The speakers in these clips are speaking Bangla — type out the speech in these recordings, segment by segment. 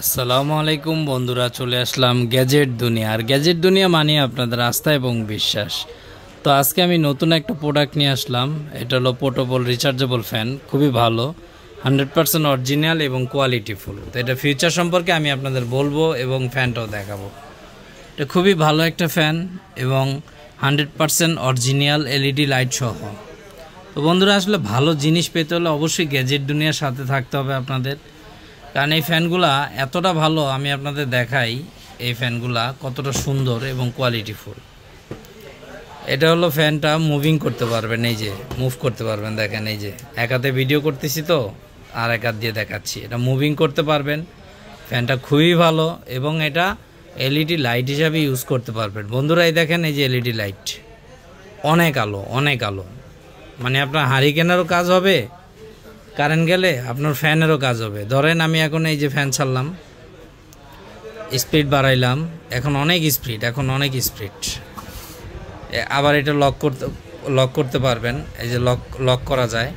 আসসালামু আলাইকুম বন্ধুরা, চলে আসলাম গ্যাজেট দুনিয়া। আর গ্যাজেট দুনিয়া মানে আপনাদের আস্থা এবং বিশ্বাস। তো আজকে আমি নতুন একটা প্রোডাক্ট নিয়ে আসলাম। এটা হলো পোর্টেবল রিচার্জেবল ফ্যান, খুবই ভালো, 100% অরিজিনাল এবং কোয়ালিটিফুল। তো এটা ফিউচার সম্পর্কে আমি আপনাদের বলবো এবং ফ্যানটাও দেখাবো। এটা খুবই ভালো একটা ফ্যান এবং 100% অরিজিনাল এলইডি লাইট সহ। তো বন্ধুরা, আসলে ভালো জিনিস পেতে হলে অবশ্যই গ্যাজেট দুনিয়ার সাথে থাকতে হবে আপনাদের, কারণ এই ফ্যানগুলা এতটা ভালো। আমি আপনাদের দেখাই এই ফ্যানগুলা কতটা সুন্দর এবং কোয়ালিটিফুল। এটা হলো ফ্যানটা মুভিং করতে পারবেন, এই যে মুভ করতে পারবেন। দেখেন, এই যে এক হাতে ভিডিও করতেছি তো আর এক হাত দিয়ে দেখাচ্ছি, এটা মুভিং করতে পারবেন। ফ্যানটা খুবই ভালো এবং এটা এলইডি লাইট হিসাবে ইউজ করতে পারবেন। বন্ধুরা, এই দেখেন, এই যে এলইডি লাইট, অনেক আলো, অনেক আলো, মানে আপনার হারিকেনেরও কাজ হবে, কারেন্ট গেলে আপনার ফ্যানেরও কাজ হবে। ধরেন আমি এখন এই যে ফ্যান ছাড়লাম, স্পিড বাড়াইলাম, এখন অনেক স্পিড, আবার এটা লক করতে পারবেন। এই যে লক করা যায়,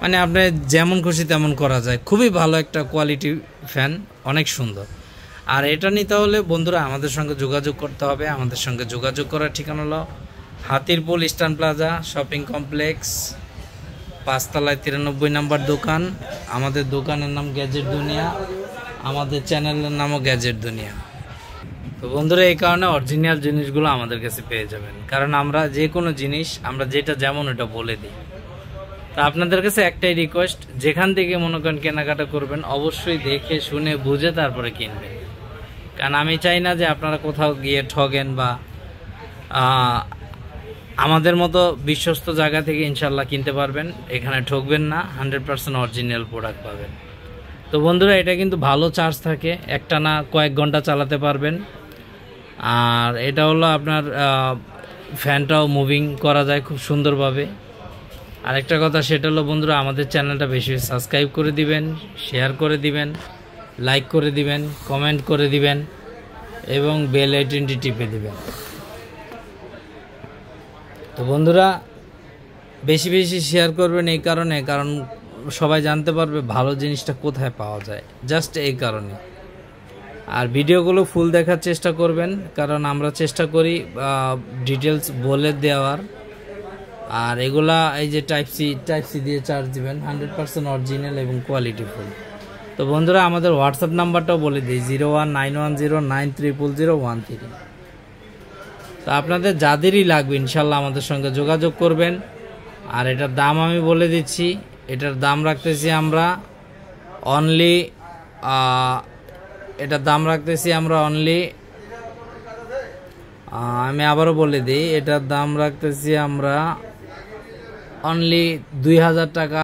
মানে আপনি যেমন খুশি তেমন করা যায়। খুবই ভালো একটা কোয়ালিটি ফ্যান, অনেক সুন্দর। আর এটা নিতে হলে বন্ধুরা আমাদের সঙ্গে যোগাযোগ করতে হবে। আমাদের সঙ্গে যোগাযোগ করার ঠিকানা হলো Hatirpool Eastern Plaza Shopping Complex, 5 তলায় 93 নম্বর দোকান। আমাদের দোকানের নাম গ্যাজেট দুনিয়া, আমাদের চ্যানেলের নামও গ্যাজেট দুনিয়া। তো বন্ধুরা, এই কারণে অরিজিনাল জিনিসগুলো আমাদের কাছে পেয়ে যাবেন, কারণ আমরা যে কোনো জিনিস আমরা যেটা যেমন ওটা বলে দিই। তা আপনাদের কাছে একটাই রিকোয়েস্ট, যেখান থেকে মনে করেন কেনাকাটা করবেন অবশ্যই দেখে শুনে বুঝে তারপরে কিনবেন, কারণ আমি চাই না যে আপনারা কোথাও গিয়ে ঠগেন বা আমাদের মতো বিশ্বস্ত জায়গা থেকে ইনশাল্লাহ কিনতে পারবেন, এখানে ঠকবেন না, 100% অরিজিনাল প্রোডাক্ট পাবেন। তো বন্ধুরা, এটা কিন্তু ভালো চার্জ থাকে, একটা না কয়েক ঘন্টা চালাতে পারবেন। আর এটা হলো আপনার ফ্যানটাও মুভিং করা যায় খুব সুন্দরভাবে। আরেকটা কথা, সেটা হলো বন্ধুরা আমাদের চ্যানেলটা বেশি সাবস্ক্রাইব করে দিবেন, শেয়ার করে দিবেন, লাইক করে দিবেন, কমেন্ট করে দিবেন এবং বেল আইকনটি টিপে দিবেন। তো বন্ধুরা, বেশি বেশি শেয়ার করবেন এই কারণে, কারণ সবাই জানতে পারবে ভালো জিনিসটা কোথায় পাওয়া যায়, জাস্ট এই কারণে। আর ভিডিওগুলো ফুল দেখার চেষ্টা করবেন, কারণ আমরা চেষ্টা করি ডিটেলস বলে দেওয়ার। আর এগুলা এই যে টাইপ সি দিয়ে চার্জ দিবেন, 100% অরিজিনাল এবং কোয়ালিটিফুল। তো বন্ধুরা, আমাদের হোয়াটসঅ্যাপ নাম্বারটাও বলে দিই, 019109300113। তো আপনাদের যাদেরই লাগবে ইনশাল্লাহ আমাদের সঙ্গে যোগাযোগ করবেন। আর এটার দাম আমি বলে দিচ্ছি, এটার দাম রাখতেছি আমরা অনলি আমি আবারও বলে দিই, এটার দাম রাখতেছি আমরা অনলি 2000 টাকা।